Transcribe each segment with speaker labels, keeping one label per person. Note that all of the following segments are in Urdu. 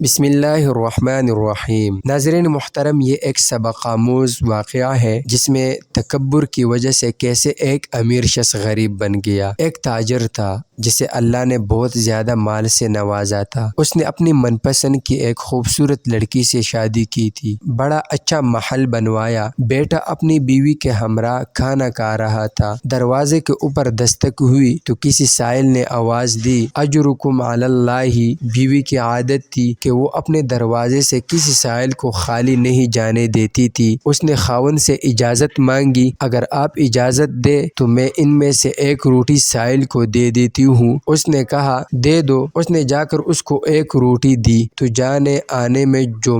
Speaker 1: بسم اللہ الرحمن الرحیم۔ ناظرین محترم، یہ ایک سبق آموز واقعہ ہے جس میں تکبر کی وجہ سے کیسے ایک امیر شخص غریب بن گیا۔ ایک تاجر تھا جسے اللہ نے بہت زیادہ مال سے نوازا تھا۔ اس نے اپنی من پسند کی ایک خوبصورت لڑکی سے شادی کی تھی، بڑا اچھا محل بنوایا۔ بیٹا اپنی بیوی کے ہمراہ کھانا کھا رہا تھا، دروازے کے اوپر دستک ہوئی تو کسی سائل نے آواز دی، اجرکم علی اللہ۔ بیوی کی عادت تھی کہ وہ اپنے دروازے سے کسی سائل کو خالی نہیں جانے دیتی تھی۔ اس نے خاوند سے اجازت مانگی، اگر آپ اجازت دے تو میں ان میں سے ایک روٹی سائل کو دے دیتی ہوں۔ اس نے کہا دے دو۔ اس نے جا کر اس کو ایک روٹی دی تو جانے آنے میں جو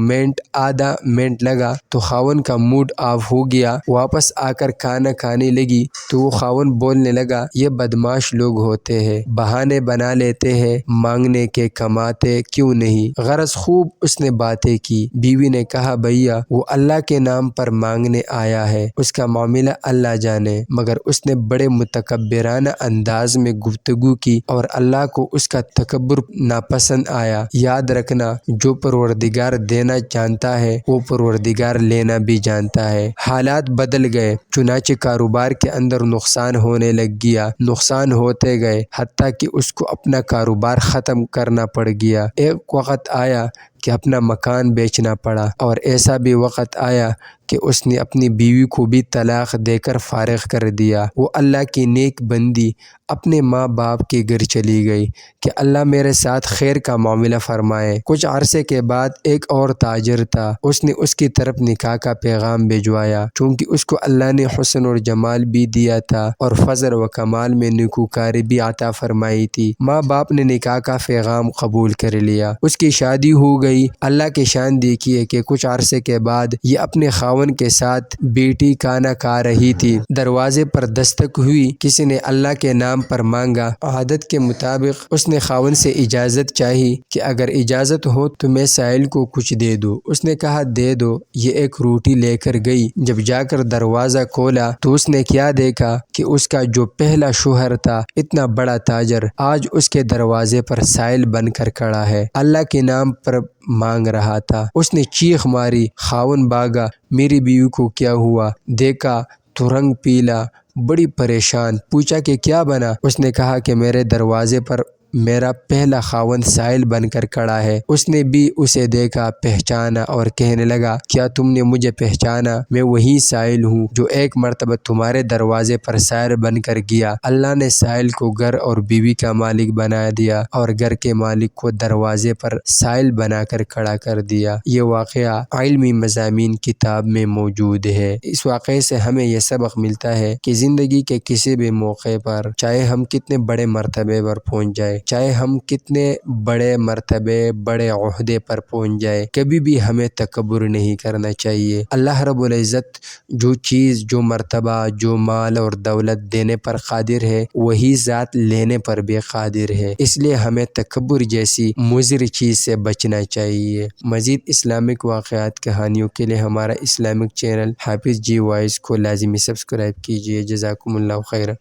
Speaker 1: آدھا منٹ لگا تو خاوند کا موڈ آف ہو گیا۔ واپس آ کر کھانا کھانے لگی تو وہ خاوند بولنے لگا، یہ بدمعاش لوگ ہوتے ہیں، بہانے بنا لیتے ہیں، مانگنے کے کماتے کیوں نہیں؟ غرض خوب اس نے باتیں کی۔ بیوی نے کہا بھیا وہ اللہ کے نام پر مانگنے آیا ہے، اس کا معاملہ اللہ جانے، مگر اس نے بڑے متکبرانہ انداز میں گفتگو کی اور اللہ کو اس کا تکبر ناپسند آیا۔ یاد رکھنا، جو پروردگار دینا جانتا ہے وہ پروردگار لینا بھی جانتا ہے۔ حالات بدل گئے، چنانچہ کاروبار کے اندر نقصان ہونے لگ گیا، نقصان ہوتے گئے حتیٰ کہ اس کو اپنا کاروبار ختم کرنا پڑ گیا۔ ایک وقت آیا کہ اپنا مکان بیچنا پڑا، اور ایسا بھی وقت آیا کہ اس نے اپنی بیوی کو بھی طلاق دے کر فارغ کر دیا۔ وہ اللہ کی نیک بندی اپنے ماں باپ کے گھر چلی گئی کہ اللہ میرے ساتھ خیر کا معاملہ فرمائے۔ کچھ عرصے کے بعد ایک اور تاجر تھا، اس نے اس کی طرف نکاح کا پیغام بھجوایا، چونکہ اس کو اللہ نے حسن اور جمال بھی دیا تھا اور فضل و کمال میں نیکوکاری بھی عطا فرمائی تھی۔ ماں باپ نے نکاح کا پیغام قبول کر لیا، اس کی شادی ہو گئی۔ اللہ کی شان دیکھیے کہ کچھ عرصے کے بعد یہ اپنے خاوند کے ساتھ بیٹی کھانا کھا رہی تھی، دروازے پر دستک ہوئی، کسی نے اللہ کے نام پر مانگا۔ عادت کے مطابق اس نے خاوند سے اجازت چاہی کہ اگر اجازت ہو تو میں سائل کو کچھ دے دو۔ اس نے کہا دے دو۔ یہ ایک روٹی لے کر گئی، جب جا کر دروازہ کھولا تو اس نے کیا دیکھا کہ اس کا جو پہلا شوہر تھا، اتنا بڑا تاجر، آج اس کے دروازے پر سائل بن کر کھڑا ہے، اللہ کے نام پر مانگ رہا تھا۔ اس نے چیخ ماری، خاوند بھاگا، میری بیوی کو کیا ہوا؟ دیکھا تو رنگ پیلا، بڑی پریشان، پوچھا کہ کیا بنا؟ اس نے کہا کہ میرے دروازے پر میرا پہلا خاوند سائل بن کر کھڑا ہے۔ اس نے بھی اسے دیکھا، پہچانا اور کہنے لگا کیا تم نے مجھے پہچانا؟ میں وہی سائل ہوں جو ایک مرتبہ تمہارے دروازے پر سائل بن کر گیا۔ اللہ نے سائل کو گھر اور بیوی کا مالک بنا دیا اور گھر کے مالک کو دروازے پر سائل بنا کر کھڑا کر دیا۔ یہ واقعہ علمی مضامین کتاب میں موجود ہے۔ اس واقعے سے ہمیں یہ سبق ملتا ہے کہ زندگی کے کسی بھی موقع پر، چاہے ہم کتنے بڑے مرتبے پر پہنچ جائے، چاہے ہم کتنے بڑے مرتبے، بڑے عہدے پر پہنچ جائے، کبھی بھی ہمیں تکبر نہیں کرنا چاہیے۔ اللہ رب العزت جو چیز، جو مرتبہ، جو مال اور دولت دینے پر قادر ہے، وہی ذات لینے پر بھی قادر ہے۔ اس لیے ہمیں تکبر جیسی مضر چیز سے بچنا چاہیے۔ مزید اسلامک واقعات کہانیوں کے لیے ہمارا اسلامک چینل حافظ جی وائس کو لازمی سبسکرائب کیجیے۔ جزاکم اللہ خیر۔